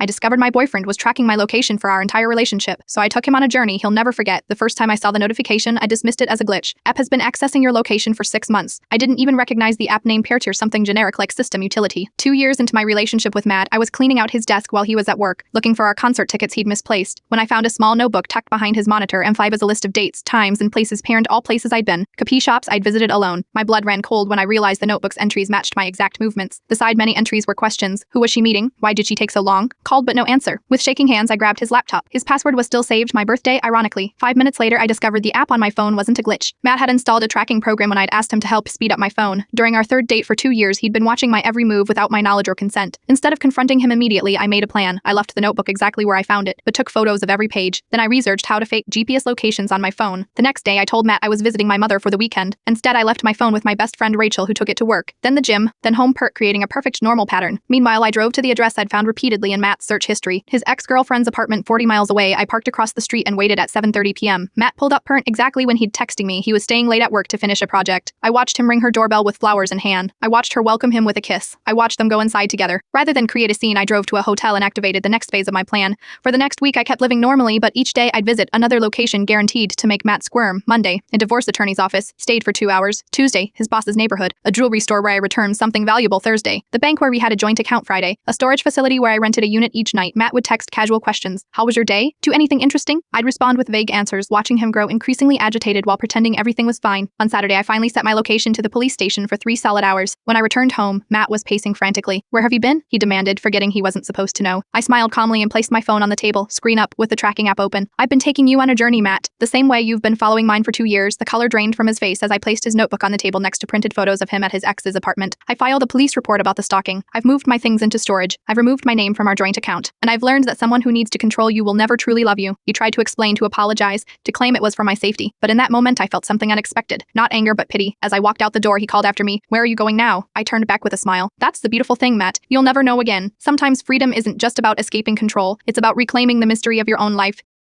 I discovered my boyfriend was tracking my location for our entire relationship, so I took him on a journey he'll never forget. The first time I saw the notification, I dismissed it as a glitch. App has been accessing your location for 6 months. I didn't even recognize the app name paired to something generic like system utility. 2 years into my relationship with Matt, I was cleaning out his desk while he was at work, looking for our concert tickets he'd misplaced, when I found a small notebook tucked behind his monitor. M5 is a list of dates, times, and places paired all places I'd been. Capi shops I'd visited alone. My blood ran cold when I realized the notebook's entries matched my exact movements. Beside many entries were questions. Who was she meeting? Why did she take so long? Called but no answer. With shaking hands, I grabbed his laptop. His password was still saved, my birthday, ironically. 5 minutes later, I discovered the app on my phone wasn't a glitch. Matt had installed a tracking program when I'd asked him to help speed up my phone. During our third date for 2 years, he'd been watching my every move without my knowledge or consent. Instead of confronting him immediately, I made a plan. I left the notebook exactly where I found it, but took photos of every page. Then I researched how to fake GPS locations on my phone. The next day, I told Matt I was visiting my mother for the weekend. Instead, I left my phone with my best friend Rachel, who took it to work. Then the gym, then home, creating a perfect normal pattern. Meanwhile, I drove to the address I'd found repeatedly in Matt's search history. His ex-girlfriend's apartment 40 miles away. I parked across the street and waited at 7:30 p.m. Matt pulled up exactly when he'd texting me. He was staying late at work to finish a project. I watched him ring her doorbell with flowers in hand. I watched her welcome him with a kiss. I watched them go inside together. Rather than create a scene, I drove to a hotel and activated the next phase of my plan. For the next week, I kept living normally, but each day I'd visit another location guaranteed to make Matt squirm. Monday, a divorce attorney's office. Stayed for 2 hours. Tuesday, his boss's neighborhood. A jewelry store where I returned something valuable. Thursday, the bank where we had a joint account. Friday, a storage facility where I rented a unit each night. Matt would text casual questions. How was your day? To anything interesting? I'd respond with vague answers, watching him grow increasingly agitated while pretending everything was fine. On Saturday, I finally set my location to the police station for 3 solid hours. When I returned home, Matt was pacing frantically. Where have you been? He demanded, forgetting he wasn't supposed to know. I smiled calmly and placed my phone on the table, screen up, with the tracking app open. I've been taking you on a journey, Matt. The same way you've been following mine for 2 years. The color drained from his face as I placed his notebook on the table next to printed photos of him at his ex's apartment. I filed a police report about the stalking. I've moved my things into storage. I've removed my name from our joint account. And I've learned that someone who needs to control you will never truly love you. He tried to explain, to apologize, to claim it was for my safety. But in that moment, I felt something unexpected. Not anger, but pity. As I walked out the door, he called after me. Where are you going now? I turned back with a smile. That's the beautiful thing, Matt. You'll never know again. Sometimes freedom isn't just about escaping control. It's about reclaiming the mystery of your own life.